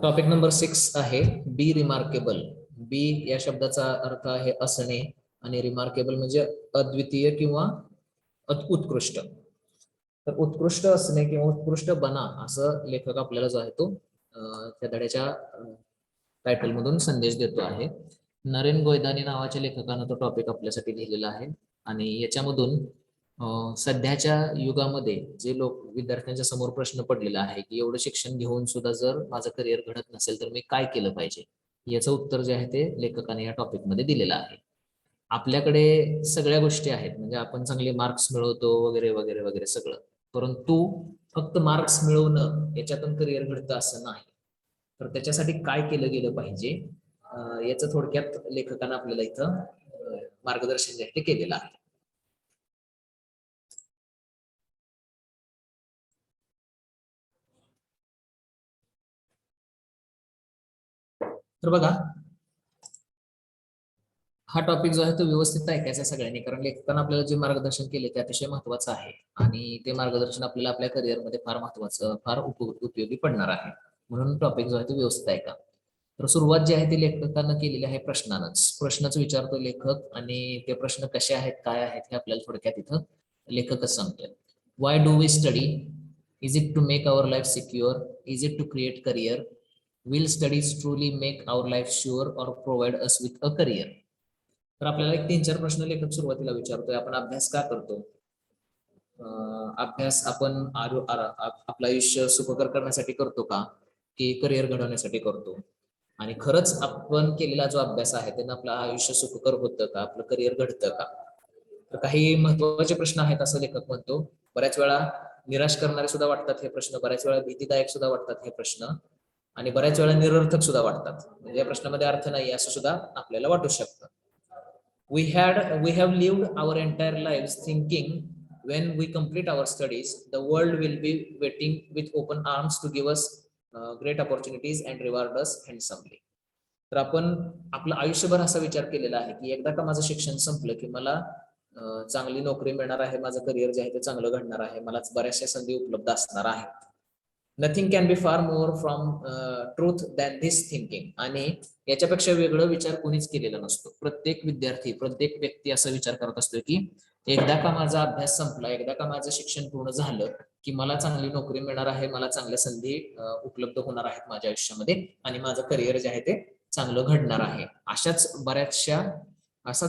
Topic number 6 आहे बी remarkable. बी या शब्दाचा अर्थ आहे असणे आणि रिमार्केबल म्हणजे अद्वितीय किंवा उत्कृष्ट. तर उत्कृष्ट असणे किंवा उत्कृष्ट बना असं लेखक आपल्याला जो आहे तो त्या धड्याच्या टायटल मधून संदेश देतो आहे. नरेन गोयदानी नावाच्या लेखकानं तो टॉपिक आपल्यासाठी लिहिलेला आहे आणि याच्यामधून सध्याच्या युगामध्ये जे लोक विद्यार्थ्यांच्या समोर प्रश्न पडलेला आहे की एवढं शिक्षण घेऊन सुद्धा जर माझं करिअर घडत नसेल तर मी काय केलं पाहिजे, याचं उत्तर जे आहे ते लेखकाने या टॉपिक मध्ये दिलेलं आहे. आपल्याकडे सगळ्या गोष्टी आहेत, म्हणजे आपण चांगले मार्क्स मिळवतो वगैरे वगैरे वगैरे सगळं, परंतु फक्त मार्क्स मिळवणं याच्यातून करिअर घडतं असं नाही. तर त्याच्यासाठी काय केलं गेलं पाहिजे याचं थोडक्यात लेखकानं आपल्याला इथं मार्गदर्शन जे आहे ते केलेलं आहे. तर बघा, हा टॉपिक जो आहे तो व्यवस्थित ऐकायचा सगळ्यांनी, कारण लेखकानं आपल्याला जे मार्गदर्शन केले ते अतिशय महत्वाचं आहे आणि ते मार्गदर्शन आपल्याला आपल्या करिअरमध्ये फार महत्वाचं, फार उपयोगी पडणार आहे. म्हणून टॉपिक जो आहे तो व्यवस्थित ऐका. तर सुरुवात जी आहे ती लेखकानं केलेली आहे प्रश्नच विचारतो लेखक आणि ते प्रश्न कसे आहेत, काय आहेत हे आपल्याला थोडक्यात इथं लेखकच सांगतोय. Why do we study? Is it to make our life secure? Is it to create career? Will studies truly make our life sure or provide us with a career? तर आपल्याला एक 3-4 प्रश्न लेखक सुरुवातीला विचारतोय. आपण अभ्यास का करतो? अभ्यास आपण आपलं आयुष्य सुखकर करण्यासाठी करतो का, की करिअर घडवण्यासाठी करतो? आणि खरंच आपण केलेला जो अभ्यास आहे त्यानं आपलं आयुष्य सुखकर होतं का, आपलं करिअर घडतं का? तर काही महत्वाचे प्रश्न आहेत असं लेखक म्हणतो. बऱ्याच वेळा निराश करणारे सुद्धा वाटतात हे प्रश्न, बऱ्याच वेळा भीतीदायक सुद्धा वाटतात हे प्रश्न, आणि बऱ्याच वेळा निरर्थक सुद्धा वाटतात, म्हणजे या प्रश्नामध्ये अर्थ नाही असं सुद्धा आपल्याला वाटू शकतं. We have lived our entire lives thinking when we complete our studies, the world will be waiting with open arms to give us great opportunities and reward us handsomely. तर आपण आपलं आयुष्यभर असा विचार केलेला आहे की एकदा का माझं शिक्षण संपलं की मला चांगली नोकरी मिळणार आहे, माझं करिअर जे आहे ते चांगलं घडणार आहे, मला बऱ्याचशा संधी उपलब्ध असणार आहेत. नथिंग कॅन बी फार more from truth than this thinking. आणि याच्यापेक्षा वेगळं विचार कोणीच केलेला नसतो. प्रत्येक विद्यार्थी, प्रत्येक व्यक्ती असा विचार करत असतो की एकदा का माझा अभ्यास संपला, एकदा का माझं शिक्षण पूर्ण झालं की मला चांगली नोकरी मिळणार आहे, मला चांगल्या संधी उपलब्ध होणार आहेत माझ्या आयुष्यामध्ये आणि माझं करिअर जे आहे ते चांगलं घडणार आहे. असाच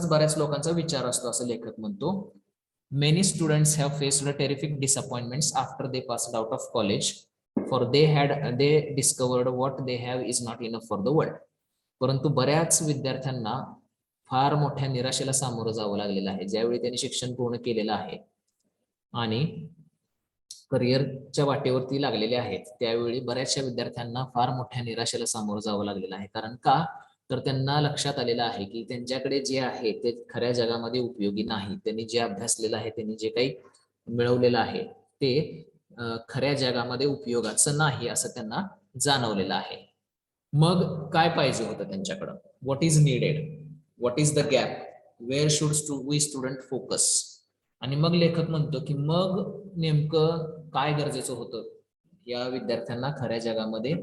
बऱ्याच लोकांचा विचार असतो असं लेखक म्हणतो. Many students have faced a terrific disappointments after they passed out of college, for they discovered what they have is not enough for the world. परंतु बऱ्याच विद्यार्थ्यांना फार मोठ्या निराशेला सामोरं जावं लागलेलं आहे ज्यावेळी त्यांनी शिक्षण पूर्ण केलेलं आहे आणि करिअरच्या वाटेवरती लागलेले आहेत. त्यावेळी बऱ्याचशा विद्यार्थ्यांना फार मोठ्या निराशेला सामोरं जावं लागलेलं आहे. कारण का, तर त्यांना लक्षात आलेलं आहे की त्यांच्याकडे जे आहे ते खऱ्या जगामध्ये उपयोगी नाही. त्यांनी जे अभ्यासलेलं आहे, त्यांनी जे काही मिळवलेलं आहे ते खऱ्या जगामध्ये उपयोगाचं नाही असं त्यांना जाणवलेलं आहे. मग काय पाहिजे होतं त्यांच्याकडं? What is needed, what is the gap, where should we student focus? आणि मग लेखक म्हणतो की मग नेमकं काय गरजेचं होतं या विद्यार्थ्यांना खऱ्या जगामध्ये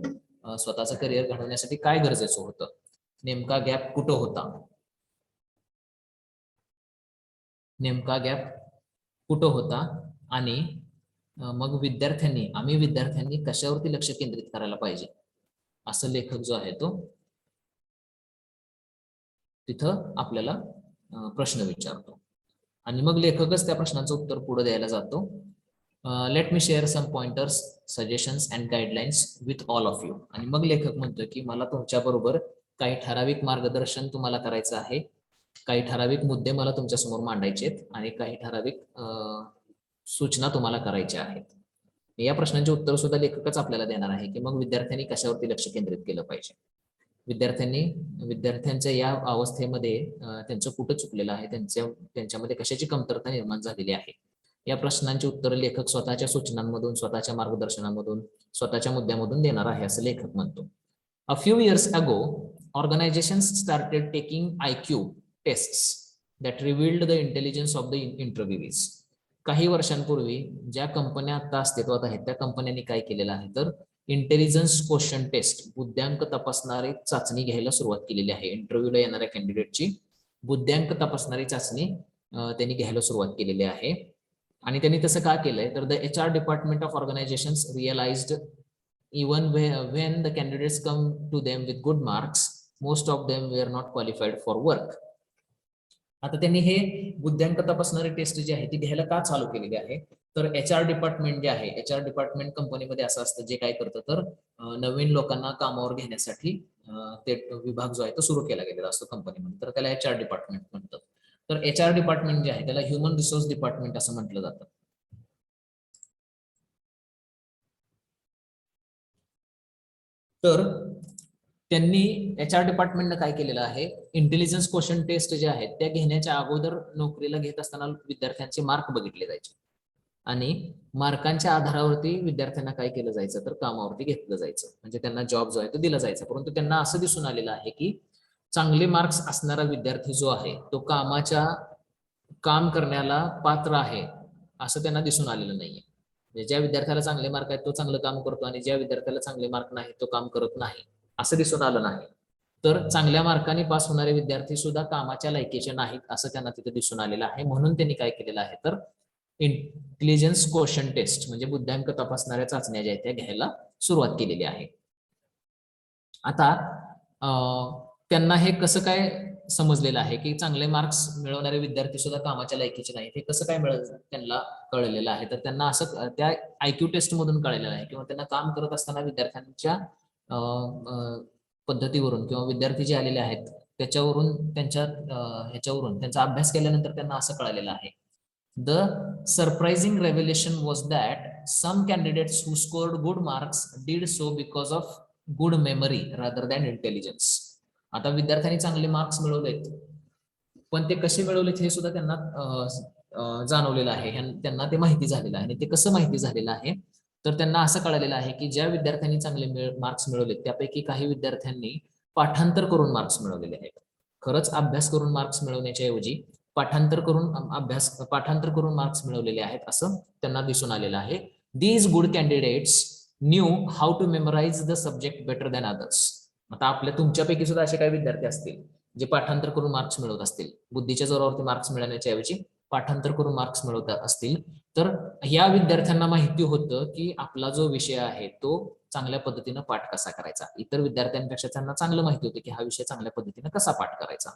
स्वतःचं करिअर घडवण्यासाठी काय गरजेचं होतं, नेमका गॅप कुठं होता, नेमका गॅप कुठं होता आणि मग आम्ही विद्यार्थ्यांनी कशावरती लक्ष केंद्रित करायला पाहिजे असं लेखक जो आहे तो तिथं आपल्याला प्रश्न विचारतो आणि मग लेखकच त्या प्रश्नाचं उत्तर पुढे द्यायला जातो. Let me share some pointers, suggestions and guidelines with all of you. आणि मग लेखक म्हणतोय की मला तुमच्या बरोबर काही ठराविक मार्गदर्शन तुम्हाला करायचं आहे, काही ठराविक मुद्दे मला तुमच्या समोर मांडायचे आहेत आणि काही ठराविक सूचना तुम्हाला करायच्या आहेत. या प्रश्नांचे उत्तर सुद्धा लेखकच आपल्याला देणार आहे की मग विद्यार्थ्यांनी कशावरती लक्ष केंद्रित केलं पाहिजे, विद्यार्थ्यांच्या या अवस्थेमध्ये त्यांचं कुठं चुकलेलं आहे, त्यांच्यामध्ये कशाची कमतरता निर्माण झालेली आहे, या प्रश्नांची उत्तर लेखक स्वतःच्या सूचनांमधून, स्वतःच्या मार्गदर्शनामधून, स्वतःच्या मुद्द्यामधून देणार आहे असं लेखक म्हणतो. A few years ago, organizations started taking IQ tests that revealed the intelligence of the interviewees. काही वर्षांपूर्वी ज्या कंपन्या आता अस्तित्वात आहेत त्या कंपन्यांनी काय केलेलं आहे तर इंटेलिजन्स क्वेश्चन टेस्ट, बुद्ध्यांक तपासणारी चाचणी घ्यायला सुरुवात केलेली आहे. इंटरव्ह्यूला येणाऱ्या कॅन्डिडेटची बुद्ध्यांक तपासणारी चाचणी त्यांनी घ्यायला सुरुवात केलेली आहे. आणि त्यांनी तसं का केलंय तर the HR department of organisations realised even when the candidates come to them with good marks, most of them were not qualified for work. आता त्यांनी हे बुद्ध्यांक तपासणारी टेस्ट जी आहे ती घ्यायला का चालू केलेली आहे तर HR डिपार्टमेंट जे आहे, HR डिपार्टमेंट कंपनीमध्ये असं असतं जे काय करतं तर नवीन लोकांना कामावर घेण्यासाठी ते विभाग जो आहे तो सुरू केला गेलेला असतो कंपनीमध्ये, तर त्याला HR डिपार्टमेंट म्हणतात. तर HR डिपार्टमेंट जे आहे त्याला ह्युमन रिसोर्स डिपार्टमेंट असं म्हटलं जातं. तर त्यांनी HR डिपार्टमेंटने काय केलेलं आहे, इंटेलिजन्स क्वेश्चन टेस्ट जे आहेत त्या घेण्याच्या अगोदर नोकरीला घेत असताना विद्यार्थ्यांचे मार्क बघितले जायचे आणि मार्कांच्या आधारावरती विद्यार्थ्यांना काय केलं जायचं तर कामावरती घेतलं जायचं, म्हणजे त्यांना जॉब जो आहे तो दिला जायचा. परंतु त्यांना असं दिसून आलेलं आहे की चांगले मार्क्स असणारा विद्यार्थी जो आहे तो काम करण्याला पात्र आहे असं त्यांना दिसून आलेलं नाहीये. ज्या विद्यार्थ्याला चांगले मार्क आहेत तो चांगलं काम करतो आणि ज्या विद्यार्थ्याला चांगले मार्क नाही तो काम करत नाही असं दिसून आलं नाही. तर चांगल्या मार्काने पास होणारे विद्यार्थी सुद्धा कामाच्या लायकीचे नाहीत असं त्यांना तिथे दिसून आलेलं आहे. म्हणून त्यांनी काय केलेलं आहे तर इंटेलिजन्स क्वेश्चन टेस्ट म्हणजे बुद्ध्यांक तपासणाऱ्या चाचण्या ज्या आहेत त्या घ्यायला सुरुवात केलेली आहे. आता त्यांना हे कसं काय समजलेलं आहे की चांगले मार्क्स मिळवणारे विद्यार्थी सुद्धा कामाच्या लायकीचे नाहीत, हे कसं काय त्यांना कळलेलं आहे तर त्यांना असं त्या IQ टेस्ट मधून कळलेलं आहे किंवा त्यांना काम करत असताना विद्यार्थ्यांच्या पद्धतीवरून किंवा विद्यार्थी जे आलेले आहेत त्याच्यावरून त्यांचा अभ्यास केल्यानंतर त्यांना असं कळलेलं आहे. The surprising revelation was that some candidates who scored good marks did so because of good memory rather than intelligence. आता विद्यार्थ्यांनी चांगले मार्क्स मिळवलेत पण ते कसे मिळवलेत हे सुद्धा त्यांना जाणवलेलं आहे, त्यांना ते माहिती झालेलं आहे. आणि ते कसं माहिती झालेलं आहे तर त्यांना असं कळलेलं आहे की ज्या विद्यार्थ्यांनी चांगले मार्क्स मिळवलेत त्यापैकी काही विद्यार्थ्यांनी पाठांतर करून मार्क्स मिळवलेले आहेत. खरंच अभ्यास करून मार्क्स मिळवण्याच्या ऐवजी पाठांतर करून मार्क्स मिळवलेले आहेत असं त्यांना दिसून आलेलं आहे. These good candidates knew how to memorise the subject better than others. आता तुमच्यापैकी सुद्धा असे काही विद्यार्थी असतील जे पाठांतर करून मार्क्स मिळवत असतील, बुद्धीच्या जोरावरती मार्क्स मिळवण्याच्या ऐवजी पाठांतर करून मार्क्स मिळवत असतील, तर या विद्यार्थ्यांना माहिती होतं की आपला जो विषय आहे तो चांगल्या पद्धतीनं पाठ कसा करायचा. इतर विद्यार्थ्यांपेक्षा त्यांना चांगलं माहिती होतं की हा विषय चांगल्या पद्धतीने कसा पाठ करायचा.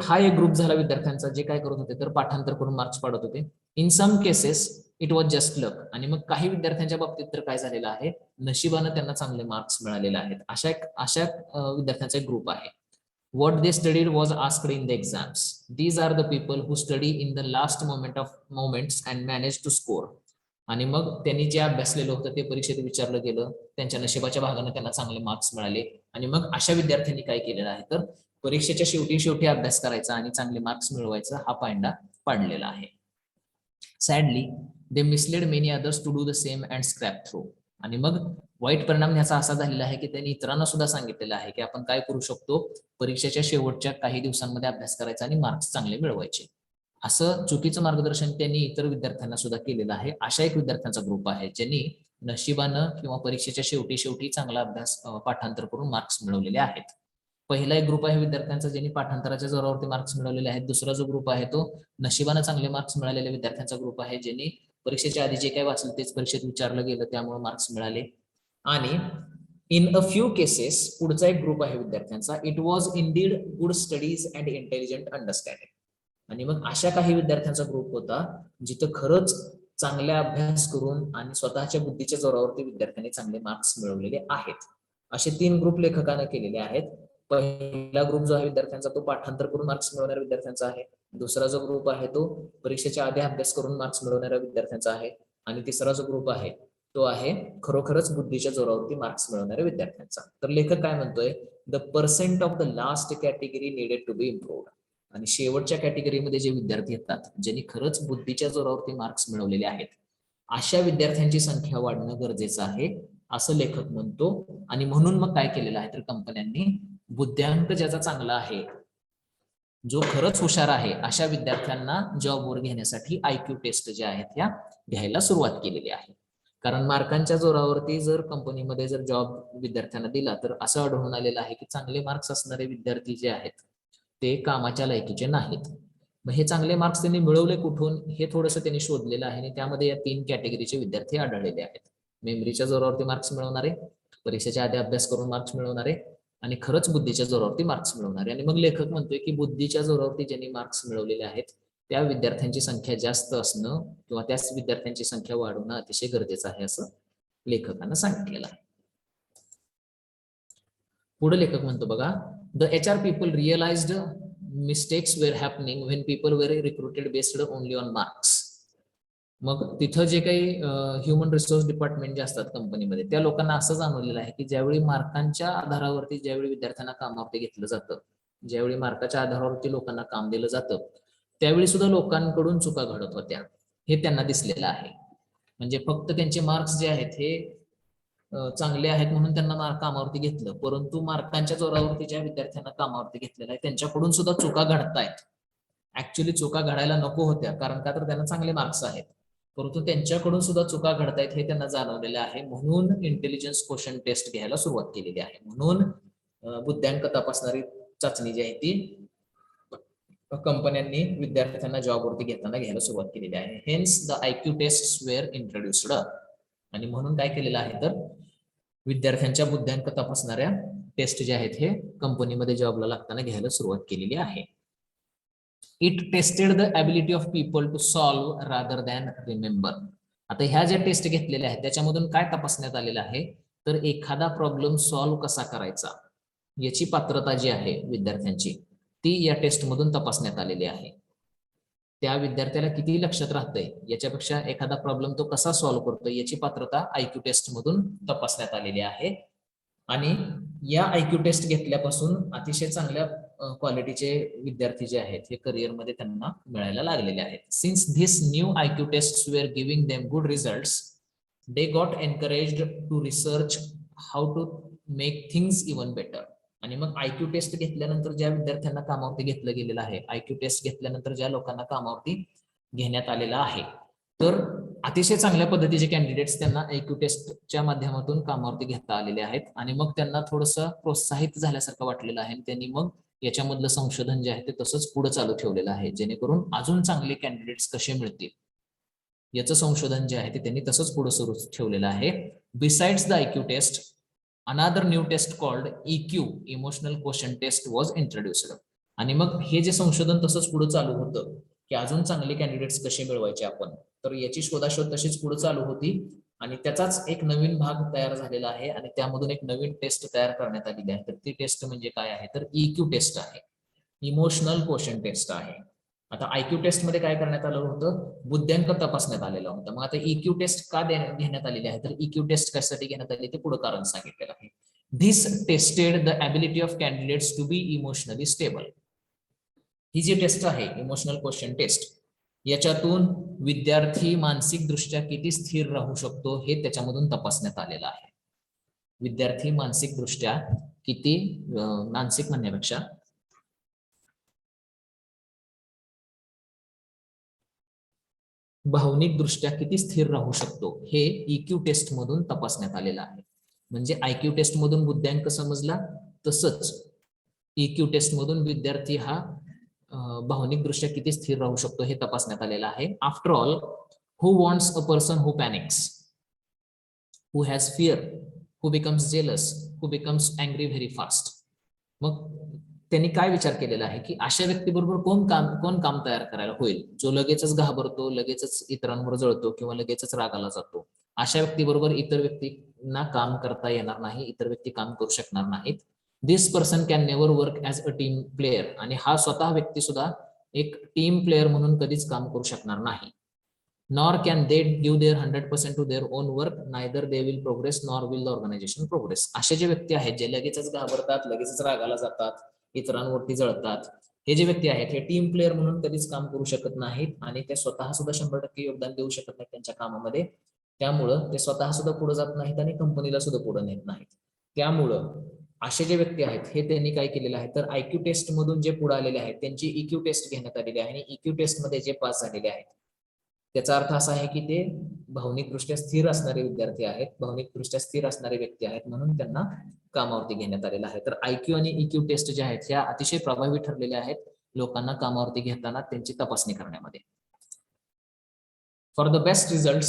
हा एक ग्रुप झाला विद्यार्थ्यांचा जे काय करत होते तर पाठांतर करून मार्क्स पाडत होते. In some cases it was just luck. आणि मग काही विद्यार्थ्यांच्या बाबतीत तर काय झालेलं आहे, नशिबानं त्यांना चांगले मार्क्स मिळालेले आहेत. अशा विद्यार्थ्यांचा एक ग्रुप आहे. What they studied was asked in the exams. These are the people who study in the last moments and manage to score. आणि मग त्यांनी जे अभ्यासलेलं होतं ते परीक्षेत विचारलं गेलं, त्यांच्या नशिबाच्या भागाने त्यांना चांगले मार्क्स मिळाले आणि मग अशा विद्यार्थ्यांनी काय केलेलं आहे तर परीक्षेच्या शेवटी अभ्यास करायचा आणि चांगले मार्क्स मिळवायचा हा पायंडा पाडलेला आहे. Sadly they misled many others to do the same and scrap through. आणि मग वाईट परिणाम ह्याचा असा झालेला आहे की त्यांनी इतरांना सुद्धा सांगितलेलं आहे की आपण काय करू शकतो, परीक्षेच्या शेवटच्या काही दिवसांमध्ये अभ्यास करायचा आणि मार्क्स चांगले मिळवायचे. असं चुकीचं मार्गदर्शन त्यांनी इतर विद्यार्थ्यांना सुद्धा केलेलं आहे. अशा एक विद्यार्थ्यांचा ग्रुप आहे ज्यांनी नशिबानं किंवा परीक्षेच्या शेवटी चांगला अभ्यास पाठांतर करून मार्क्स मिळवलेले आहेत. पहिला एक ग्रुप आहे विद्यार्थ्यांचा ज्यांनी पाठांतराच्या जोरावरती मार्क्स मिळवलेले आहेत. दुसरा जो ग्रुप आहे तो नशिबानं चांगले मार्क्स मिळालेल्या विद्यार्थ्यांचा ग्रुप आहे ज्यांनी परीक्षेच्या आधी जे काही वाचलं तेच परीक्षेत विचारलं गेलं त्यामुळे मार्क्स मिळाले. आणि इन अ फ्यू केसेस पुढचा एक ग्रुप आहे विद्यार्थ्यांचा, it was Indeed good studies and intelligent understanding. आणि मग अशा काही विद्यार्थ्यांचा ग्रुप होता जिथं खरंच चांगला अभ्यास करून आणि स्वतःच्या बुद्धीच्या जोरावरती विद्यार्थ्यांनी चांगले मार्क्स मिळवलेले आहेत. असे 3 ग्रुप लेखकाने केलेले आहेत. पहिला ग्रुप जो आहे विद्यार्थ्यांचा तो पाठांतर करून मार्क्स मिळवणाऱ्या विद्यार्थ्यांचा आहे. दुसरा जो ग्रुप आहे तो परीक्षेच्या आधी अभ्यास करून मार्क्स मिळवणाऱ्या विद्यार्थ्यांचा आहे. आणि तिसरा जो ग्रुप आहे तो आहे खरोखरच बुद्धीच्या जोरावरती मार्क्स मिळवणाऱ्या विद्यार्थ्यांचा. तर लेखक काय म्हणतोय, the percent of the last category needed to be improved. आणि शेवटच्या कॅटेगरीमध्ये जे विद्यार्थी येतात ज्यांनी खरंच बुद्धीच्या जोरावरती मार्क्स मिळवलेले आहेत अशा विद्यार्थ्यांची संख्या वाढणं गरजेचं आहे असं लेखक म्हणतो. आणि म्हणून मग काय केलेलं आहे तर कंपन्यांनी बुद्ध्यांक ज्याचा चांगला आहे, जो खरंच हुशार आहे अशा विद्यार्थ्यांना जॉबवर घेण्यासाठी IQ टेस्ट ज्या आहेत ह्या घ्यायला सुरुवात केलेली आहे. कारण मार्कांच्या जोरावरती जर कंपनीमध्ये जर जॉब विद्यार्थ्यांना दिला तर असं आढळून आलेलं आहे की चांगले मार्क्स असणारे विद्यार्थी जे आहेत ते कामाच्या लायकीचे नाहीत. मग हे चांगले मार्क्स त्यांनी मिळवले कुठून हे थोडंसं त्यांनी शोधलेलं आहे आणि त्यामध्ये या 3 कॅटेगरीचे विद्यार्थी आढळलेले आहेत. मेमरीच्या जोरावरती मार्क्स मिळवणारे, परीक्षेच्या आधी अभ्यास करून मार्क्स मिळवणारे आणि खरंच बुद्धीच्या जोरावरती मार्क्स मिळवणारे. आणि मग लेखक म्हणतोय की बुद्धीच्या जोरावरती ज्यांनी मार्क्स मिळवलेले आहेत त्या विद्यार्थ्यांची संख्या जास्त असणं किंवा त्याच विद्यार्थ्यांची संख्या वाढवणं अतिशय गरजेचं आहे असं लेखकांना सांगितलेलं आहे. पुढे लेखक म्हणतो बघा, the HR people realised mistakes were happening when people were recruited based only on marks. मग तिथं जे काही ह्युमन रिसोर्स डिपार्टमेंट जे असतात कंपनीमध्ये त्या लोकांना असं जाणवलेलं आहे की ज्यावेळी मार्कांच्या आधारावरती ज्यावेळी विद्यार्थ्यांना कामावरती घेतलं जातं, ज्यावेळी मार्काच्या आधारावरती लोकांना काम दिलं जातं त्यावेळी सुद्धा लोकांकडून चुका घडत होत्या हे त्यांना दिसलेलं आहे. म्हणजे फक्त त्यांचे मार्क्स जे आहेत हे चांगले आहेत म्हणून त्यांना कामावरती घेतलं, परंतु मार्कांच्या जोरावरती ज्या विद्यार्थ्यांना कामावरती घेतलेलं आहे त्यांच्याकडून सुद्धा चुका घडतायत. ऍक्च्युली चुका घडायला नको होत्या, कारण का तर त्यांना चांगले मार्क्स आहेत, परंतु त्यांच्याकडून सुद्धा चुका घडतायत हे त्यांना जाणवलेलं आहे. म्हणून इंटेलिजन्स क्वेश्चन टेस्ट घ्यायला सुरुवात केलेली आहे. म्हणून बुद्ध्यांक तपासणारी चाचणी जी आहे ती कंपन्यांनी विद्यार्थ्यांना जॉबवरती घेताना घ्यायला सुरुवात केलेली आहे. Hence the IQ test were introduced. आणि म्हणून काय केलेलं आहे तर विद्यार्थ्यांच्या बुद्ध्यांक तपासणाऱ्या टेस्ट जे आहेत हे कंपनीमध्ये जॉबला लागताना घ्यायला सुरुवात केलेली आहे. It tested the ability of people to solve rather than remember. आता ह्या ज्या टेस्ट घेतलेल्या आहेत त्याच्यामधून काय तपासण्यात आलेलं आहे तर एखादा प्रॉब्लेम सॉल्व्ह कसा करायचा याची पात्रता जी आहे विद्यार्थ्यांची ती या टेस्ट मधून तपासण्यात आलेली आहे. त्या विद्यार्थ्याला किती लक्षात राहतंय याच्यापेक्षा एखादा प्रॉब्लेम तो कसा सॉल्व्ह करतोय याची पात्रता IQ टेस्ट मधून तपासण्यात आलेली आहे. आणि या IQ टेस्ट घेतल्यापासून अतिशय चांगल्या क्वालिटीचे विद्यार्थी जे आहेत हे करिअरमध्ये त्यांना मिळायला लागलेले आहेत. Since this new IQ test were giving them good results they got encouraged to research how to make things even better. आणि मग IQ टेस्ट घेतल्यानंतर ज्या विद्यार्थ्यांना कामावरती घेतलं गेलेलं आहे, IQ टेस्ट घेतल्यानंतर ज्या लोकांना कामावरती घेण्यात आलेलं आहे तर अतिशय चांगल्या पद्धतीचे कॅन्डिडेट्स त्यांना IQ टेस्टच्या माध्यमातून कामावरती घेता आलेले आहेत. आणि मग त्यांना थोडंसं प्रोत्साहित झाल्यासारखं वाटलेलं आहे. त्यांनी मग याच्यामधलं संशोधन जे आहे ते तसंच पुढे चालू ठेवलेलं आहे जेणेकरून अजून चांगले कॅन्डिडेट्स कसे मिळतील याचं संशोधन जे आहे ते त्यांनी तसंच पुढे सुरू ठेवलेलं आहे. Besides the IQ test another new test called EQ emotional quotient test was introduced. आणि मग हे जे संशोधन तसंच पुढे चालू होतं की अजून चांगले कॅन्डिडेट्स कसे मिळवायचे आपण, तर याची शोधाशोध तशीच पुढे चालू होती आणि त्याचाच एक नवीन भाग तयार झालेला आहे आणि त्यामधून एक नवीन टेस्ट तयार करण्यात आलेली आहे. तर ती टेस्ट म्हणजे काय आहे तर EQ टेस्ट आहे, इमोशनल क्वेश्चन टेस्ट आहे. आता IQ टेस्ट मध्ये काय करण्यात आलं होतं, बुद्ध्यांक तपासण्यात आलेला होता. मग आता EQ टेस्ट का घेण्यात आलेली आहे तर EQ टेस्ट कशासाठी घेण्यात आली ते पुढे कारण सांगितलेलं आहे. This tested the ability of candidates to be emotionally stable. ही जी टेस्ट आहे इमोशनल क्वेश्चन टेस्ट याच्यातून विद्यार्थी मानसिक दृष्ट्या किती स्थिर राहू शकतो हे त्याच्यामधून तपासण्यात आलेलं आहे. विद्यार्थी मानसिक दृष्ट्या किती मानसिक म्हणण्यापेक्षा भावनिक दृष्ट्या किती स्थिर राहू शकतो हे EQ टेस्ट मधून तपासण्यात आलेलं आहे. म्हणजे IQ टेस्ट मधून बुद्ध्यांक समजला तसंच EQ टेस्ट मधून विद्यार्थी हा भावनिक दृष्ट्या किती स्थिर राहू शकतो हे तपासण्यात आलेलं आहे. After all who wants a person who panics, who has fear, who becomes jealous, who becomes angry very fast. मग त्यांनी काय विचार केलेला आहे की अशा व्यक्तीबरोबर कोण काम तयार करायला होईल जो लगेचच घाबरतो, लगेचच इतरांवर जळतो किंवा लगेचच रागाला जातो. अशा व्यक्तीबरोबर इतर व्यक्तींना काम करता येणार नाही, इतर व्यक्ती काम करू शकणार नाहीत. This person can never work as a team player. आणि हा स्वतः व्यक्ती सुद्धा एक टीम प्लेयर म्हणून कधीच काम करू शकणार नाही. Nor can they give their 100% to their own work, neither they will progress nor will the organisation progress. असे जे व्यक्ती आहेत जे लगेचच घाबरतात, लगेचच रागाला जातात, इतरांवरती जळतात, हे जे व्यक्ती आहेत हे टीम प्लेयर म्हणून कधीच काम करू शकत नाहीत आणि ते स्वतः सुद्धा 100% योगदान देऊ शकत नाहीत त्यांच्या कामामध्ये. त्यामुळं ते स्वतः सुद्धा पुढे जात नाहीत आणि कंपनीला सुद्धा पुढे नेत नाहीत. त्यामुळं असे जे व्यक्ती आहेत हे त्यांनी काय केलेलं आहे तर IQ टेस्ट मधून जे पुढे आलेले आहेत त्यांची EQ टेस्ट घेण्यात आलेली आहे आणि EQ टेस्ट मध्ये जे पास झालेले आहेत त्याचा अर्थ असा आहे की ते भावनिकदृष्ट्या स्थिर असणारे विद्यार्थी आहेत, भावनिकदृष्ट्या स्थिर असणारे व्यक्ती आहेत, म्हणून त्यांना कामावरती घेण्यात आलेलं आहे. तर IQ आणि EQ टेस्ट ज्या आहेत ह्या अतिशय प्रभावी ठरलेल्या आहेत लोकांना कामावरती घेताना त्यांची तपासणी करण्यामध्ये. For the best result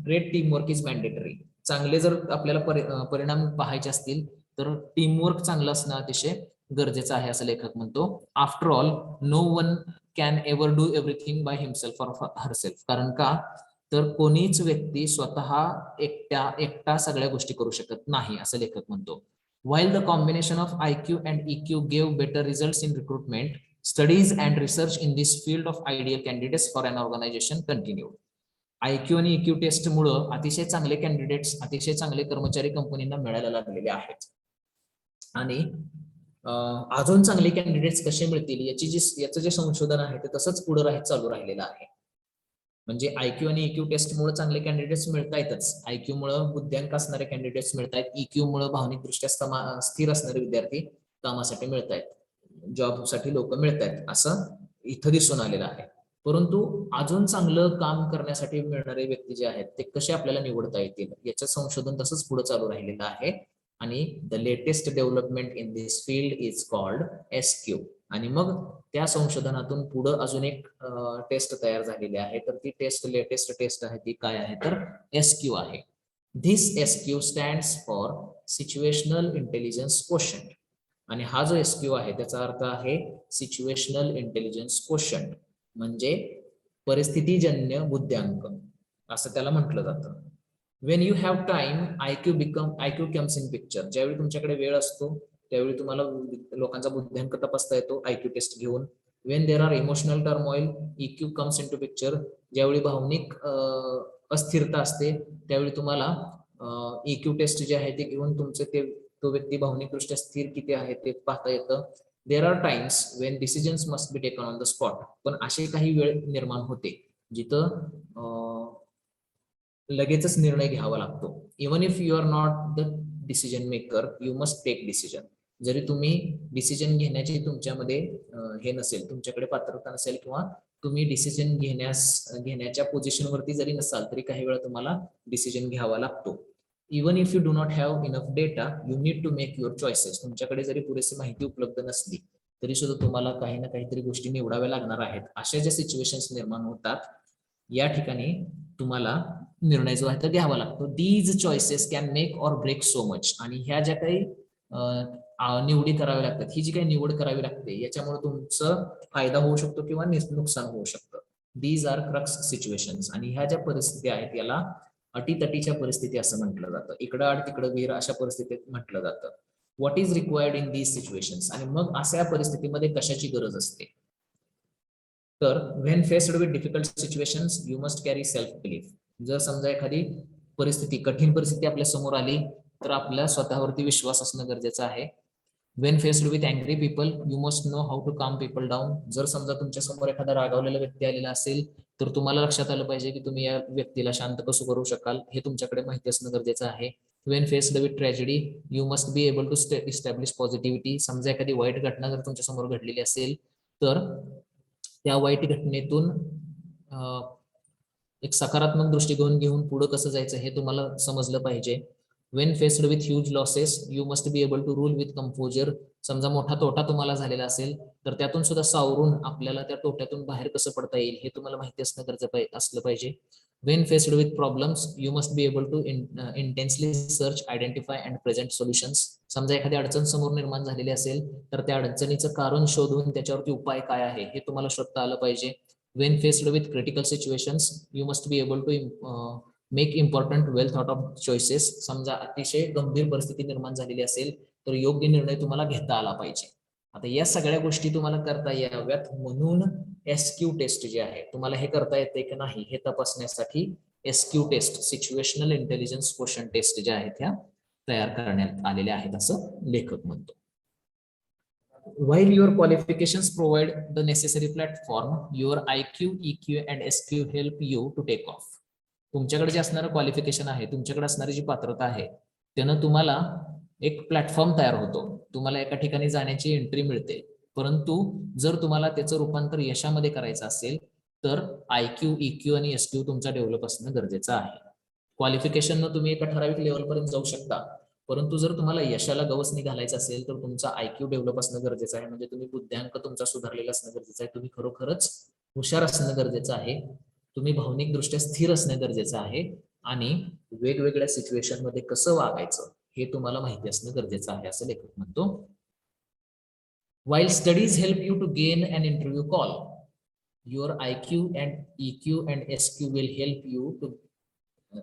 great teamwork is mandatory. चांगले जर आपल्याला परिणाम पाहायचे असतील तर टीमवर्क चांगलं असणं अतिशय गरजेचं आहे असं लेखक म्हणतो. After all know one can ever do everything by himself or herself. कारण का तर कोणीच व्यक्ती स्वतः एकटा सगळ्या गोष्टी करू शकत नाही असं लेखक म्हणतो. While the combination of IQ and EQ gave better results in recruitment, studies and research in this field of ideal candidates for an organization continued. IQ आणि EQ टेस्टमुळे अतिशय चांगले कॅन्डिडेट्स, अतिशय चांगले कर्मचारी कंपनीला मिळायला लागलेले आहेत. आणि अजून चांगले कॅन्डिडेट्स कसे मिळतील याचं जे संशोधन आहे ते तसंच पुढे चालू राहिलेलं आहे. म्हणजे IQ आणि EQ टेस्टमुळे चांगले कॅन्डिडेट्स मिळतायतच. IQ मुळे बुद्ध्यांक असणारे कॅन्डिडेट्स मिळतायत, EQ मुळे भावनिकदृष्ट्या स्थिर असणारे विद्यार्थी कामासाठी मिळतायत, जॉबसाठी लोक मिळतायत असं इथं दिसून आलेलं आहे. परंतु अजून चांगलं काम करण्यासाठी मिळणारे व्यक्ती जे आहेत ते कसे आपल्याला निवडता येतील याचं संशोधन तसंच पुढे चालू राहिलेलं आहे. आणि the latest development in this field is called SQ. आणि मग त्या संशोधनातून पुढे अजून एक टेस्ट तयार झालेली आहे. तर ती लेटेस्ट टेस्ट आहे ती काय आहे तर SQ आहे. This SQ stands for situational intelligence quotient. आणि हा जो SQ आहे त्याचा अर्थ आहे सिच्युएशनल इंटेलिजन्स क्वोशंट, म्हणजे परिस्थितीजन्य बुद्ध्यांक असं त्याला म्हटलं जातं. Wien you have time IQ comes in picture. ज्यावेळी तुमच्याकडे वेळ असतो त्यावेळी तुम्हाला लोकांचा बुद्ध्यांक तपासता येतो IQ टेस्ट घेऊन. When there are emotional turmoil EQ comes into picture. ज्यावेळी भावनिक अस्थिरता असते त्यावेळी तुम्हाला EQ टेस्ट जे आहे ते घेऊन तो व्यक्ती भावनिकदृष्ट्या स्थिर किती आहे ते पाहता येतं. There are times Wien decisions must be taken on the spot. पण असे काही वेळ निर्माण होते जिथं लगेचच निर्णय घ्यावा लागतो. Even if you are not the decision maker you must take decision. जरी तुम्ही डिसिजन घेण्याची तुमच्यामध्ये हे नसेल, तुमच्याकडे पात्रता नसेल किंवा तुम्ही डिसिजन घेण्याच्या पोझिशनवरती जरी नसाल तरी काही वेळा तुम्हाला डिसिजन घ्यावा लागतो. Even if you do not have enough data you need to make your choices. तुमच्याकडे जरी पुरेशी माहिती उपलब्ध नसली तरी सुद्धा तुम्हाला काही ना काहीतरी गोष्टी निवडाव्या लागणार आहेत. अशा ज्या सिच्युएशन्स निर्माण होतात या ठिकाणी तुम्हाला निर्णय जो आहे तो घ्यावा लागतो. These choices can make or break so much. आणि ह्या ज्या काही निवडी कराव्या लागतात, ही जी काही निवड करावी लागते याच्यामुळे तुमचं फायदा होऊ शकतो किंवा नुकसान होऊ शकतं. These are crux situations. आणि ह्या ज्या परिस्थिती आहेत याला अटीतटीच्या परिस्थिती असं म्हटलं जातं. इकडं आड तिकडं वीर अशा परिस्थितीत म्हटलं जातं. What is required in these situations. आणि मग अशा परिस्थितीमध्ये कशाची गरज असते तर when faced with difficult situations you must carry self belief. जर समजा एखादी कठीण परिस्थिती आपल्या समोर आली तर आपल्या स्वतःवरती विश्वास असणं गरजेचं आहे. When faced with angry people you must know how to calm people down. जर समजा तुमच्या समोर एखादा रागावलेला व्यक्ती आलेला असेल तर तुम्हाला लक्षात आलं पाहिजे की तुम्ही या व्यक्तीला शांत कसं करू शकाल हे तुमच्याकडे माहिती असणं गरजेचं आहे. When faced with tragedy you must be able to establish positivity. समजा एखादी वाईट घटना जर तुमच्या समोर घडलेली असेल तर त्या वाईट घटनेतून एक सकारात्मक दृष्टिकोन घेऊन पुढे कसं जायचं हे तुम्हाला समजलं पाहिजे. When faced with huge losses you must be able to rule with composure. समजा मोठा तोटा तुम्हाला झालेला असेल तर त्यातून सुद्धा सावरून आपल्याला त्या तोट्यातून बाहेर कसं पडता येईल हे तुम्हाला माहिती असलं पाहिजे. When faced with problems you must be able to intensely search, identify and present solutions. समजा एखादी अडचण समोर निर्माण झालेली असेल तर त्या अडचणीचं कारण शोधून त्याच्यावरती उपाय काय आहे हे तुम्हाला शोधता आलं पाहिजे. When faced with critical situations, you must be able to make important well thought of choices. समजा अतिशय गंभीर परिस्थिती निर्माण झालेली असेल तर योग्य निर्णय तुम्हाला घेता आला पाहिजे. आता या सगळ्या गोष्टी तुम्हाला करता याव्यात म्हणून SQ टेस्ट जे आहे तुम्हाला हे करता येते की नाही हे तपासण्यासाठी SQ test, situational intelligence quotient test ज्या आहेत ह्या तयार करण्यात आलेल्या आहेत असं लेखक म्हणतो. While your qualifications provide the necessary platform, your IQ, EQ and SQ help you to take off. तुमच्याकडे जे असणारं क्वालिफिकेशन आहे, तुमच्याकडे असणारी जी पात्रता आहे त्यानं तुम्हाला एक प्लॅटफॉर्म तयार होतो. तुम्हाला एका ठिकाणी जाण्याची एंट्री मिळते. परंतु जर तुम्हाला त्याचं रूपांतर यशामध्ये करायचं असेल तर IQ, EQ आणि SQ तुमचा डेव्हलप असणं गरजेचं आहे. क्वालिफिकेशन तुम्ही एका ठराविक लेवलपर्यंत जाऊ शकता, परंतु जर तुम्हाला यशाला गवसणी घालायचं असेल तर तुमचा IQ डेव्हलप असणं गरजेचं आहे. म्हणजे तुम्ही बुद्ध्यांक तुमचा सुधारलेला असणं गरजेचं आहे. तुम्ही खरोखरच हुशार असणं गरजेचं आहे. तुम्ही भावनिकदृष्ट्या स्थिर असणं गरजेचं आहे आणि वेगवेगळ्या सिच्युएशन मध्ये कसं वागायचं हे तुम्हाला माहिती असणं गरजेचं आहे, असं लेखक म्हणतो. While studies help you to gain an interview call, your IQ and EQ and SQ will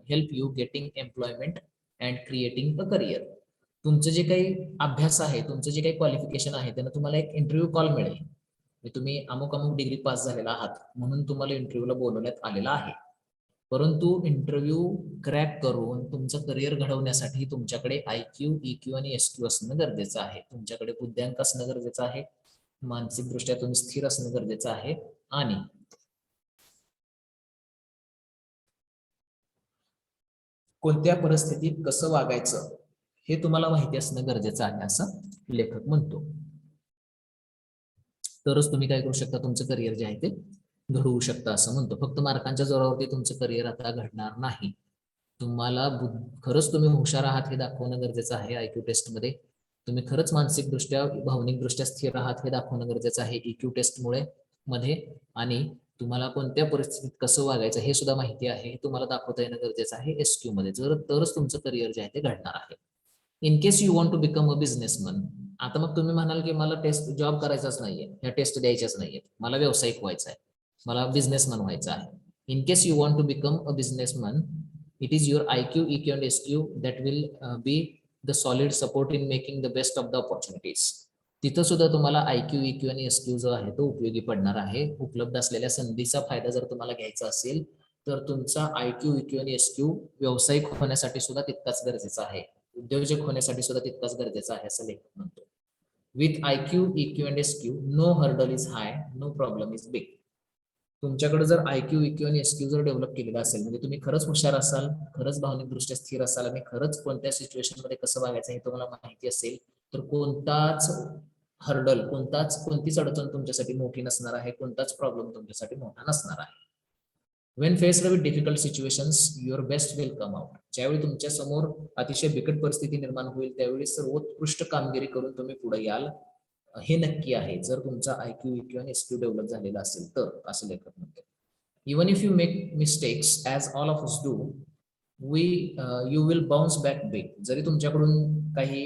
help you getting employment and creating a career. तुमचं जे काही अभ्यास आहे, तुमचं जे काही क्वालिफिकेशन आहे, त्यानं तुम्हाला एक इंटरव्ह्यू कॉल मिळेल. तुम्ही अमुक अमुक डिग्री पास झालेला आहात म्हणून तुम्हाला इंटरव्ह्यूला बोलवण्यात आलेला आहे. परंतु इंटरव्ह्यू क्रॅक करून तुमचं करिअर घडवण्यासाठी तुमच्याकडे IQ, EQ आणि SQ असणं गरजेचं आहे. तुमच्याकडे बुद्ध्यांक असणं गरजेचं आहे. मानसिकदृष्ट्या तुम्ही स्थिर असणं गरजेचं आहे आणि कोणत्या परिस्थितीत कसं वागायचं हे तुम्हाला माहिती असणं गरजेचं आहे, असं लेखक म्हणतो. तरच तुम्ही काय करू शकता, तुमचं करिअर जे आहे ते घडवू शकता असं म्हणतो. फक्त मार्कांच्या जोरावरती तुमचं करिअर आता घडणार नाही. तुम्हाला खरंच तुम्ही हुशार आहात हे दाखवणं गरजेचं आहे. IQ टेस्ट मध्ये तुम्ही खरंच मानसिकदृष्ट्या भावनिकदृष्ट्या स्थिर आहात हे दाखवणं गरजेचं आहे EQ टेस्ट मध्ये. आणि तुम्हाला कोणत्या परिस्थितीत कसं वागायचं हे सुद्धा माहिती आहे, हे तुम्हाला दाखवता येणं गरजेचं आहे SQ मध्ये. तरच तुमचं करिअर जे आहे ते घडणार आहे. In case you want to become a businessman, आता मग तुम्ही म्हणाल की मला टेस्ट जॉब करायचाच नाहीये, ह्या टेस्ट द्यायच्याच नाहीये, मला व्यावसायिक व्हायचं आहे, मला बिझनेसमन व्हायचं आहे. In case you want to become a businessman, it is your IQ, EQ and SQ that will be the solid support in making the best of the opportunities. तिथं सुद्धा तुम्हाला IQ, EQ आणि SQ जो आहे तो उपयोगी पडणार आहे. उपलब्ध असलेल्या संधीचा फायदा जर तुम्हाला घ्यायचा असेल तर तुमचा IQ, EQ आणि SQ व्यावसायिक होण्यासाठी सुद्धा तितकाच गरजेचा आहे, उद्योजक होण्यासाठी सुद्धा तितकाच गरजेचा आहे, असं लेखक म्हणतो. With IQ, EQ and SQ, no hurdle is high, no problem is big. तुमच्याकडे जर IQ, EQ आणि SQ जर डेव्हलप केलेला असेल, म्हणजे तुम्ही खरंच हुशार असाल, खरंच भावनिकदृष्ट्या स्थिर असाल आणि खरंच कोणत्या सिच्युएशन मध्ये कसं वागायचं हे तुम्हाला माहिती असेल, तर कोणतीच अडचण तुमच्यासाठी मोठी नसणार आहे, कोणताच प्रॉब्लेम तुमच्यासाठी मोठा नसणार आहे. When faced with difficult situations, your best will come out. ज्यावेळी तुमच्या समोर अतिशय बिकट परिस्थिती निर्माण होईल त्यावेळी सर्वोत्कृष्ट कामगिरी करून तुम्ही पुढे याल, हे नक्की आहे, जर तुमचा IQ, EQ आणि SQ डेव्हलप झालेला असेल तर, असं लेखक म्हणतो. Even if you make mistakes as all of us do, you will bounce back big. जरी तुमच्याकडून काही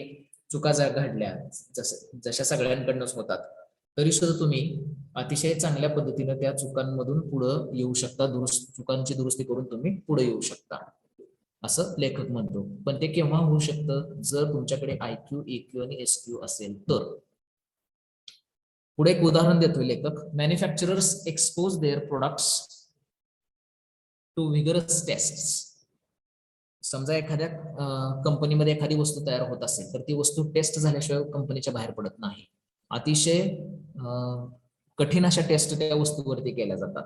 चुका घडल्या, जशा सगळ्यांकडूनच होतात, तरी सुद्धा तुम्ही अतिशय चांगल्या पद्धतीने त्या चुकांमधून पुढे येऊ शकता, चुकांची दुरुस्ती करून तुम्ही पुढे येऊ शकता, असं लेखक म्हणतो. पण ते केव्हा होऊ शकतं, जर तुमच्याकडे IQ, EQ आणि SQ असेल तर. पुढे एक उदाहरण देतोय लेखक. Manufacturers expose their products to vigorous tests. समजा एखाद्या कंपनीमध्ये एखादी वस्तू तयार होत असेल तर ती वस्तू टेस्ट झाल्याशिवाय कंपनीच्या बाहेर पडत नाही. अतिशय कठीण अशा टेस्ट त्या वस्तूवरती केल्या जातात,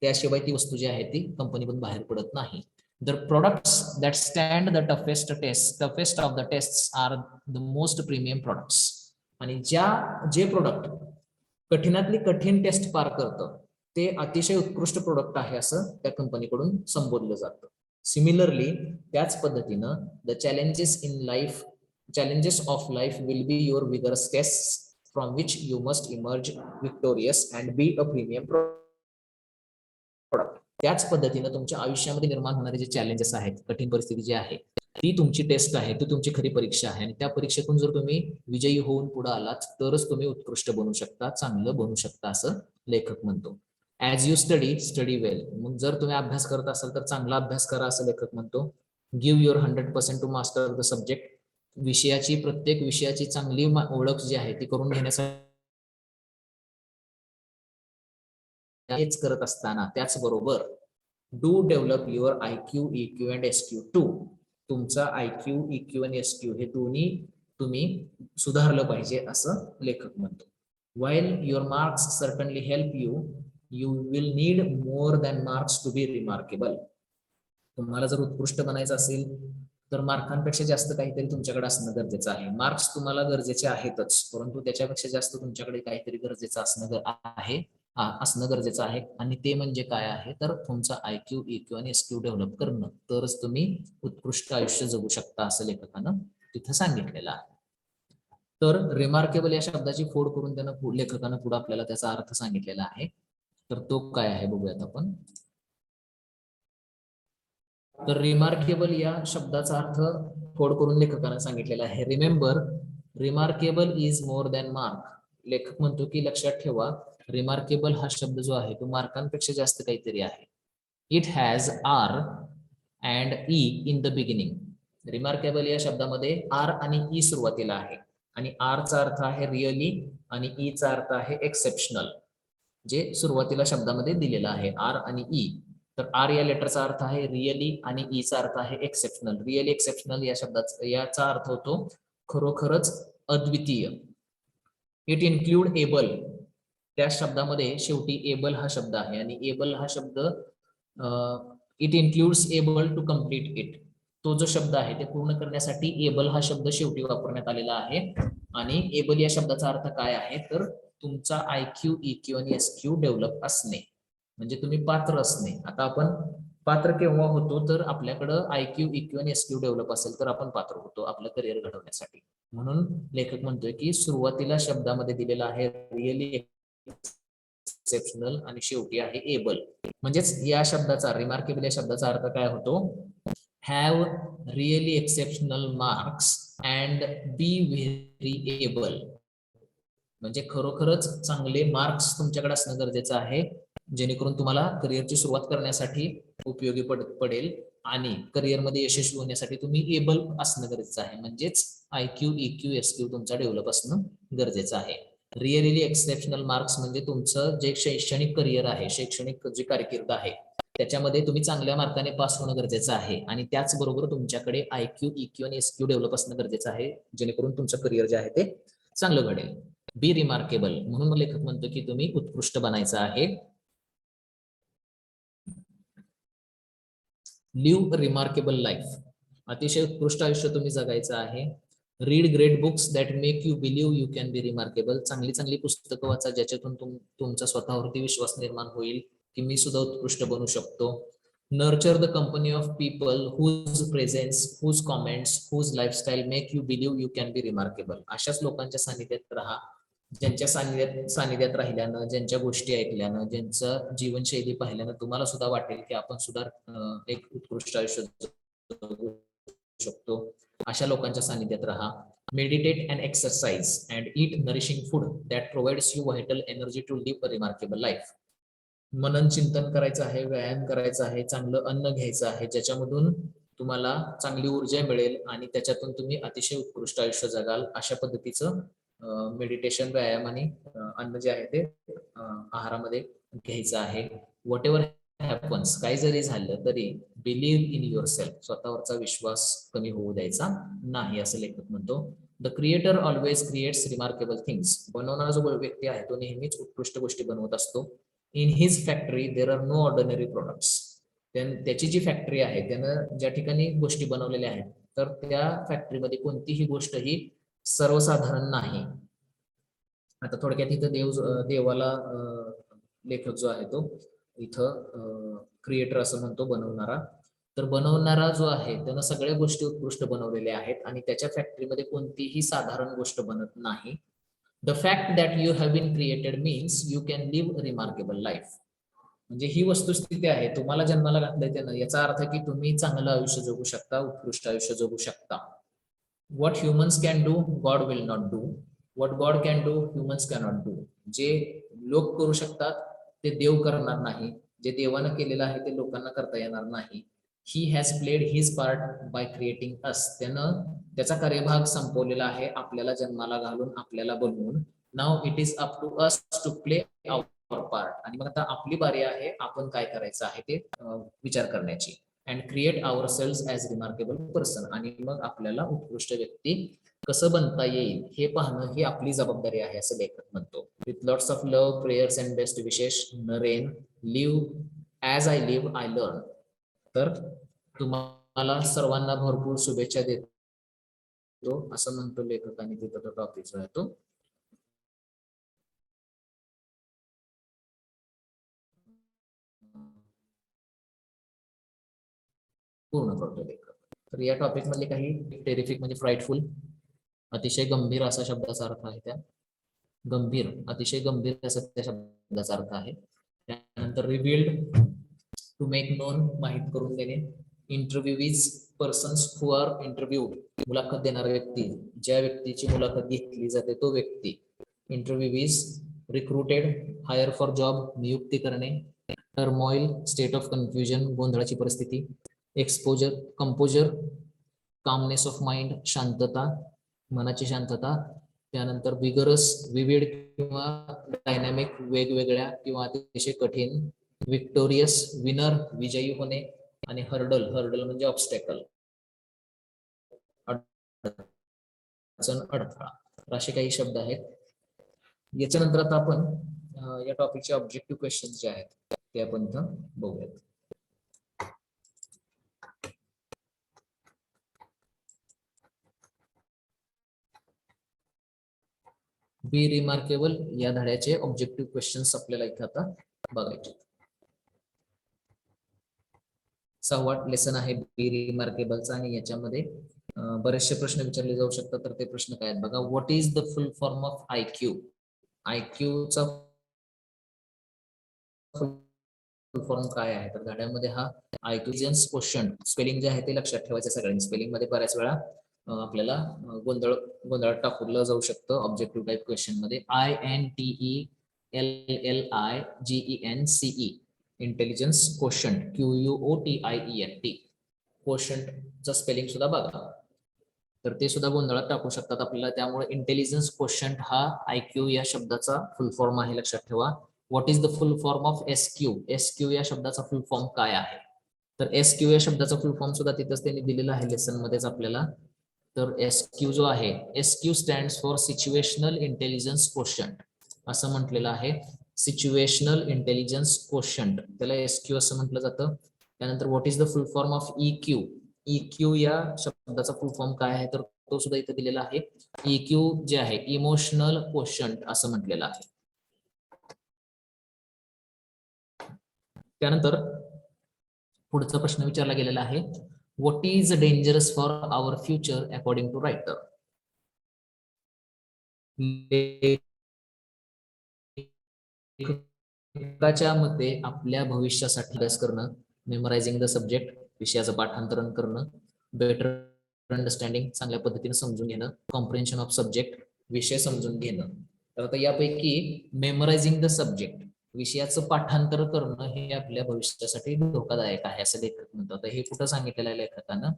त्याशिवाय ती वस्तू जी आहे ती कंपनीमधून बाहेर पडत नाही. The products that stand the toughest of the tests are the most premium products. आणि जे प्रोडक्ट कठीणातली कठीण टेस्ट पार करतं ते अतिशय उत्कृष्ट प्रोडक्ट आहे असं त्या कंपनीकडून संबोधलं जातं. सिमिलरली त्याच पद्धतीनं the challenges of life will be your vigorous tests from which you must emerge victorious and be a premium product. त्याच पद्धतीनं तुमच्या आयुष्यामध्ये निर्माण होणारे जे चॅलेंजेस आहेत, कठीण परिस्थिती जी आहे, ती तुमची टेस्ट आहे, ती तुमची खरी परीक्षा आहे. आणि त्या परीक्षेतून जर तुम्ही विजयी होऊन पुढे आलात तरच तुम्ही उत्कृष्ट बनू शकता, चांगलं बनू शकता, असं लेखक म्हणतो. ऍज यू स्टडी वेल. मग जर तुम्ही अभ्यास करत असाल तर चांगला अभ्यास करा, असं लेखक म्हणतो. Give your 100% to master the subject. प्रत्येक विषयाची चांगली ओळख जी आहे ती करून घेण्यासाठी हेच करत असताना त्याचबरोबर do develop your IQ, EQ and SQ too. तुमचा IQ, EQ आणि SQ हे दोन्ही तुम्ही सुधारलं पाहिजे, असं लेखक म्हणतो. While your marks certainly help you, you will need more than marks to be remarkable. तुम्हाला जर उत्कृष्ट बनायचं असेल तर मार्कांपेक्षा जास्त काहीतरी तुमच्याकडे असणं गरजेचं आहे. मार्क्स तुम्हाला गरजेचे आहेतच, परंतु त्याच्यापेक्षा जास्त तुमच्याकडे काहीतरी गरजेचं असणं आहे. असणं गरजेचं आहे. आणि ते म्हणजे काय आहे, तर तुमचा IQ, EQ आणि SQ डेव्हलप करणं, तरच तुम्ही उत्कृष्ट आयुष्य जगू शकता, असं लेखकानं तिथं सांगितलेलं आहे. तर रिमार्केबल या शब्दाची फोड करून त्यानं लेखकानं पुढे आपल्याला त्याचा अर्थ सांगितलेला आहे. तर तो काय आहे बघूयात आपण. तर रिमार्केबल या शब्दाचा अर्थ फोड करून लेखकानं सांगितलेला आहे. Remember, remarkable is more than mark. लेखक म्हणतो की लक्षात ठेवा, रिमार्केबल हा शब्द जो आहे तो मार्कांपेक्षा जास्त काहीतरी आहे. It has R and E in the beginning. Remarkable या शब्दामध्ये आर आणि ई सुरुवातीला आहे, आणि आर चा अर्थ आहे रिअली आणि ई चा अर्थ आहे एक्सेप्शनल, जे सुरुवातीला शब्दामध्ये दिलेला आहे, आर आणि ई. तर आर या लेटरचा अर्थ आहे रिअली आणि ई चा अर्थ आहे एक्सेप्शनल. रिअली एक्सेप्शनल या शब्दाचा याचा अर्थ होतो खरोखरच अद्वितीय. It include able. त्या शब्दामध्ये शेवटी एबल हा शब्द आहे, आणि एबल हा शब्द it includes able to complete it. तो जो शब्द आहे ते पूर्ण करण्यासाठी एबल हा शब्द शेवटी वापरण्यात आलेला आहे. आणि एबल या शब्दाचा अर्थ काय आहे, तर तुमचा IQ, EQ आणि SQ डेव्हलप असणे, म्हणजे तुम्ही पात्र असणे. आता आपण पात्र केव्हा होतो, तर आपल्याकडं IQ, EQ आणि SQ डेव्हलप असेल तर आपण पात्र होतो आपलं करिअर घडवण्यासाठी. म्हणून लेखक म्हणतोय की सुरुवातीला शब्दामध्ये दिलेला आहे रिअली एक्सेप्शनल आणि शेवटी आहे एबल. म्हणजेच या शब्दाचा, रिमार्केबल या शब्दाचा अर्थ काय होतो, have really exceptional marks and be very able. म्हणजे खरोखरच चांगले मार्क्स तुमच्याकडे असणं गरजेचं आहे, जेणेकरून तुम्हाला करिअरची सुरुवात करण्यासाठी उपयोगी पडेल, आणि करिअरमध्ये यशस्वी होण्यासाठी तुम्ही एबल असणं गरजेचं आहे. म्हणजेच IQ, EQ, SQ तुमचा डेव्हलप असणं गरजेचं आहे. रिअली एक्सेप्शनल मार्क्स म्हणजे तुमचं जे शैक्षणिक करिअर आहे, शैक्षणिक जी कारकीर्द आहे, त्याच्यामध्ये तुम्ही चांगल्या मार्काने पास होणं गरजेचं आहे. आणि त्याचबरोबर तुमच्याकडे IQ, EQ आणि SQ डेव्हलप असणं गरजेचं आहे, जेणेकरून तुमचं करिअर जे आहे ते चांगलं घडेल. बी रिमार्केबल, म्हणून लेखक म्हणतो की तुम्ही उत्कृष्ट बनायचं आहे. Live remarkable life. अतिशय उत्कृष्ट आयुष्य तुम्ही जगायचं आहे. Read great books that make you believe you can be remarkable. चांगली चांगली पुस्तकं वाचा ज्याच्यातून तुमचा स्वतःवरती विश्वास निर्माण होईल की मी सुद्धा उत्कृष्ट बनू शकतो. Nurture the company of people whose presence, whose comments, whose lifestyle make you believe you can be remarkable. अशाच लोकांच्या सानिध्यात राहा, ज्यांच्या सानिध्यात राहिल्यानं, ज्यांच्या गोष्टी ऐकल्यानं, ज्यांचं जीवनशैली पाहिल्यानं तुम्हाला सुद्धा वाटेल की आपण सुद्धा एक उत्कृष्ट आयुष्य जगू शकतो. अशा लोकांच्या सानिध्यात राहा. Meditate and exercise and eat nourishing food that provides you vital energy to live a remarkable life. मनन चिंतन करायचं आहे, व्यायाम करायचा आहे, चांगलं अन्न घ्यायचं आहे, ज्याच्यामधून तुम्हाला चांगली ऊर्जा मिळेल आणि त्याच्यातून तुम्ही अतिशय उत्कृष्ट आयुष्य जगाल. अशा पद्धतीचं मेडिटेशन, व्यायाम आणि अन्न जे आहे ते आहारामध्ये घ्यायचं आहे. व्हॉट एव्हर हॅपन्स, काही जरी झालं तरी बिलीव्ह इन युअर सेल्फ, स्वतःवरचा विश्वास कमी होऊ द्यायचा नाही, असं लेखक म्हणतो. The creator always creates remarkable things. बनवणारा जो व्यक्ती आहे तो नेहमीच उत्कृष्ट गोष्टी बनवत असतो. In his factory there are no ordinary products. त्याची जी फॅक्टरी आहे, त्यानं ज्या ठिकाणी गोष्टी बनवलेल्या आहेत, तर त्या फॅक्टरीमध्ये कोणतीही गोष्ट ही सर्वसाधारण नाही. आता थोडक्यात इथं देवाला लेखक जो आहे तो इथं क्रिएटर असं म्हणतो, बनवणारा. तर बनवणारा जो आहे त्यानं सगळ्या गोष्टी उत्कृष्ट बनवलेल्या आहेत आणि त्याच्या फॅक्टरीमध्ये कोणतीही साधारण गोष्ट बनत नाही. The fact that you have been created means you can live remarkable life. म्हणजे ही वस्तुस्थिती आहे, तुम्हाला जन्माला घातलंय त्यानं, याचा अर्थ की तुम्ही चांगलं आयुष्य जगू शकता, उत्कृष्ट आयुष्य जगू शकता. What humans can do God will not do. What God can do humans cannot do. जे लोक करू शकतात ते देव करणार नाही, जे देवानं केलेलं आहे ते लोकांना करता येणार नाही. He has played his part by creating us. त्यानं त्याचा कार्यभाग संपवलेला आहे आपल्याला जन्माला घालून, आपल्याला बनवून. Now it is up to us to play our part. आणि मग आता आपली बारी आहे, आपण काय करायचं आहे ते विचार करण्याची. And create ourselves as remarkable person. आणि मग आपल्याला उत्कृष्ट व्यक्ती कसं बनता येईल हे पाहणं ही आपली जबाबदारी आहे, असं लेखक म्हणतो. With lots of love, prayers and best wishes, Naren. Live as I live I learn. तर तुम्हाला सर्वांना भरपूर शुभेच्छा देतो, असं म्हणतो लेखकाने तिथं तो टॉपिक जो आहे तो पूर्ण करतो लेखक. तर या टॉपिक मधले काही टेरिफिक म्हणजे फ्राईटफुल, अतिशय गंभीर असा शब्दाचा अर्थ आहे. त्या गंभीर, अतिशय गंभीर असा त्या शब्दाचा अर्थ आहे. त्यानंतर रिव्हील्ड, टू मेक नोन, माहित करून देणे. इंटरव्ह्यूज, पर्सन्स हु आर इंटरव्ह्यूड, मुलाखत देणारा व्यक्ती, ज्या व्यक्तीची मुलाखत घेतली जाते तो व्यक्ती. Interviews, recruited, hire for job, नियुक्ती करणे. टर्मॉइल, स्टेट ऑफ कन्फ्युजन, गोंधळाची परिस्थिती. Exposure, composure, calmness of mind, शांतता, मनाची शांतता. त्यानंतर विगरस, विविड किंवा डायनॅमिक, वेगवेगळ्या किंवा अतिशय कठीण. विक्टोरियस, विनर, विजयी होणे. आणि हर्डल, हर्डल म्हणजे ऑब्स्टॅकल, अडथळा. असे काही शब्द आहेत. याच्यानंतर आता आपण या टॉपिकचे ऑब्जेक्टिव्ह क्वेश्चन जे आहेत ते आपण इथं बघूयात. बी रिमार्केबल या धड्याचे ऑब्जेक्टिव्ह क्वेश्चन्स आपल्याला इथे आता बघायचे. 6वा लेसन आहे बी रिमार्केबलचा आणि याच्यामध्ये बरेचसे प्रश्न विचारले जाऊ शकतात. तर ते प्रश्न काय आहेत बघा. What is the full form of IQ? IQ चा फुल फॉर्म काय आहे? तर धड्यामध्ये हा IQजन्स क्वेश्चन, स्पेलिंग जे आहे ते लक्षात ठेवायचं सगळ्यांनी. स्पेलिंग मध्ये बऱ्याच वेळा आपल्याला गोंधळात टाकलं जाऊ शकतं ऑब्जेक्टिव्ह टाइप क्वेश्चन मध्ये. INTELLIGENCE, इंटेलिजन्स क्वोशंट, QUOTIENT, क्वोशंटचं स्पेलिंग सुद्धा बघा. तर ते सुद्धा गोंधळात टाकू शकतात आपल्याला. त्यामुळे इंटेलिजन्स क्वोशंट हा IQ या शब्दाचा फुल फॉर्म आहे, लक्षात ठेवा. What is the full form of SQ? SQ या शब्दाचा फुल फॉर्म काय आहे? तर SQ या शब्दाचा फुल फॉर्म सुद्धा तिथंच त्यांनी दिलेला आहे लेसन मध्येच आपल्याला. तर SQ जो आहे, SQ stands for situational intelligence quotient असं म्हटलेलं आहे. सिच्युएशनल इंटेलिजन्स क्वोशंट, त्याला SQ असं म्हटलं जातं. त्यानंतर what is the full form of EQ? EQ या शब्दाचा फुल फॉर्म काय आहे? तर तो सुद्धा इथे दिलेला आहे. EQ जे आहे, इमोशनल क्वोशंट असं म्हटलेलं आहे. त्यानंतर पुढचा प्रश्न विचारला गेलेला आहे. What is dangerous for our future according to writer? लेखकाच्या मते आपल्या भविष्यासाठी अभ्यास करणं, मेमोरायझिंग द सब्जेक्ट, विषयाचं पाठांतरण करणं, बेटर अंडरस्टँडिंग, चांगल्या पद्धतीने समजून घेणं, कॉम्प्रिहेन्शन ऑफ सब्जेक्ट, विषय समजून घेणं. तर आता यापैकी मेमोरायझिंग द सब्जेक्ट, विषयाचं पाठांतर करणं, हे आपल्या भविष्यासाठी धोकादायक आहे असं लेखक म्हणतात. हे कुठं सांगितलेलं आहे लेखकानं?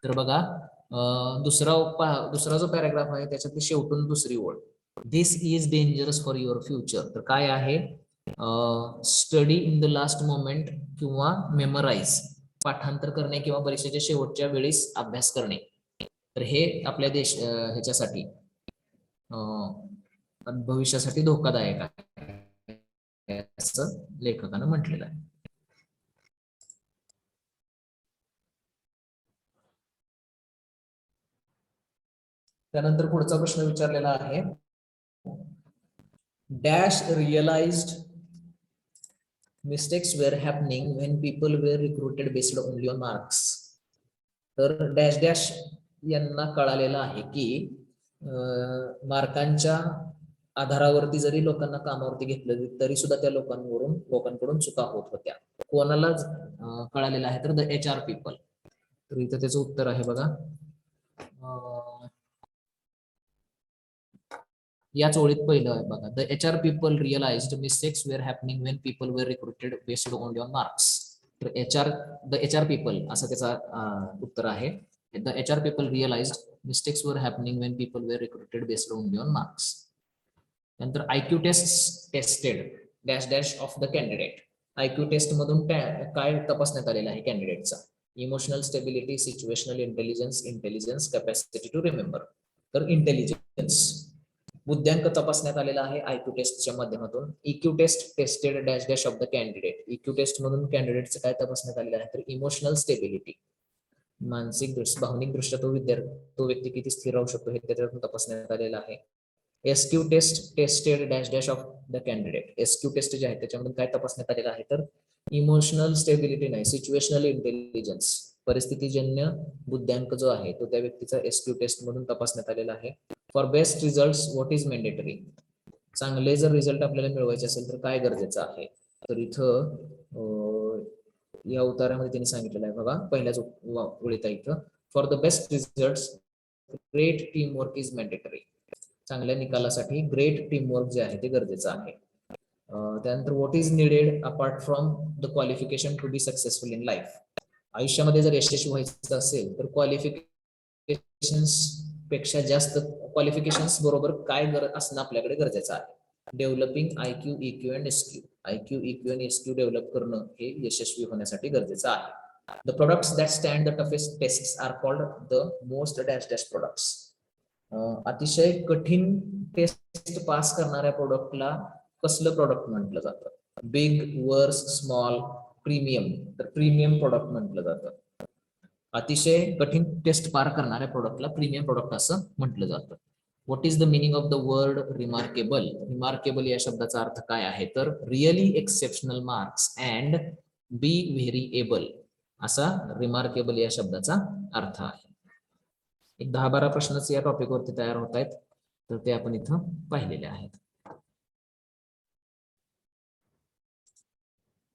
तर बघा, दुसरा जो पॅराग्राफ आहे त्याच्यातली शेवटून दुसरी ओळ, this is dangerous for your future. तर काय आहे? Study in the last moment किंवा मेमोराइज, पाठांतर करणे किंवा परीक्षेच्या शेवटच्या वेळेस अभ्यास करणे. तर हे आपल्या ह्याच्यासाठी भविष्यासाठी धोकादायक आहे असं लेखकानं म्हटलेलं आहे. त्यानंतर पुढचा प्रश्न विचारलेला आहे. Dash realised mistakes were happening when people were recruited based only on marks. तर डॅश डॅश यांना कळालेलं आहे की मार्कांच्या आधारावरती जरी लोकांना कामावरती घेतलं तरी सुद्धा त्या लोकांकडून चुका होत होत्या. कोणाला कळालेलं आहे? तर द HR पीपल. तर इथं त्याचं उत्तर आहे बघा. याच ओळीत पहिलं आहे बघा. The HR people realised mistakes were happening when people were recruited based only on marks. तर द HR पीपल असं त्याचा उत्तर आहे. The HR people realised mistakes were happening when people were recruited based only on marks. नंतर IQ test tested dash dash of the candidate. IQ test मधून काय तपासण्यात आलेलं आहे कॅन्डिडेटचा? Emotional stability, situational intelligence, intelligence, capacity to remember. तर intelligence, बुद्ध्यांक तपासण्यात आलेला आहे IQ टेस्टच्या माध्यमातून. EQ test tested dash dash of the candidate. EQ test मधून कॅन्डिडेटचं काय तपासण्यात आलेलं आहे? तर इमोशनल स्टेबिलिटी, मानसिक दृष्टी, भावनिक दृष्ट्या तो व्यक्ती किती स्थिर राहू शकतो हे त्याच्यातून तपासण्यात आलेलं आहे. SQ test tested dash dash of the candidate. SQ test जे आहे त्याच्यामधून काय तपासण्यात आलेलं आहे? तर इमोशनल स्टेबिलिटी नाही, सिच्युएशनल इंटेलिजन्स, परिस्थितीजन्य बुद्ध्यांक जो आहे तो त्या व्यक्तीचा SQ टेस्ट मधून तपासण्यात आलेला आहे. For best result what is mandatory, चांगले जर रिझल्ट आपल्याला मिळवायचे असेल तर काय गरजेचं आहे. तर इथं या उतारामध्ये त्यांनी सांगितलेलं आहे बघा, पहिल्याच ओळीत आहे इथं, for the best result great team work is mandatory, चांगल्या निकालासाठी ग्रेट टीम वर्क जे आहे ते गरजेचं आहे. त्यानंतर what is needed apart from the qualification to be successful in life, आयुष्यामध्ये जर यशस्वी व्हायचं असेल तर क्वालिफिकेशन्स पेक्षा जास्त क्वालिफिकेशन्स बरोबर काय असणं आपल्याकडे गरजेचं आहे. Developing IQ, EQ and SQ, IQ, EQ आणि SQ डेव्हलप करणं हे यशस्वी होण्यासाठी गरजेचं आहे. The products that stand the toughest test are called the most dash dash products, अतिशय कठीण टेस्ट पास करणाऱ्या प्रोडक्टला कसलं प्रोडक्ट म्हटलं जातं. बिग, वर्स, स्मॉल, प्रीमियम, तर प्रीमियम प्रोडक्ट म्हटलं जातं. अतिशय कठीण टेस्ट पार करणाऱ्या प्रोडक्टला प्रीमियम प्रोडक्ट असं म्हटलं जातं. What is the meaning of the word remarkable, remarkable या शब्दाचा अर्थ काय आहे तर really exceptional marks and be very able, असा रिमार्केबल या शब्दाचा अर्थ आहे. एक 10-12 प्रश्नच या टॉपिकवरती तयार होत आहेत तर ते आपण इथं पाहिलेले आहेत.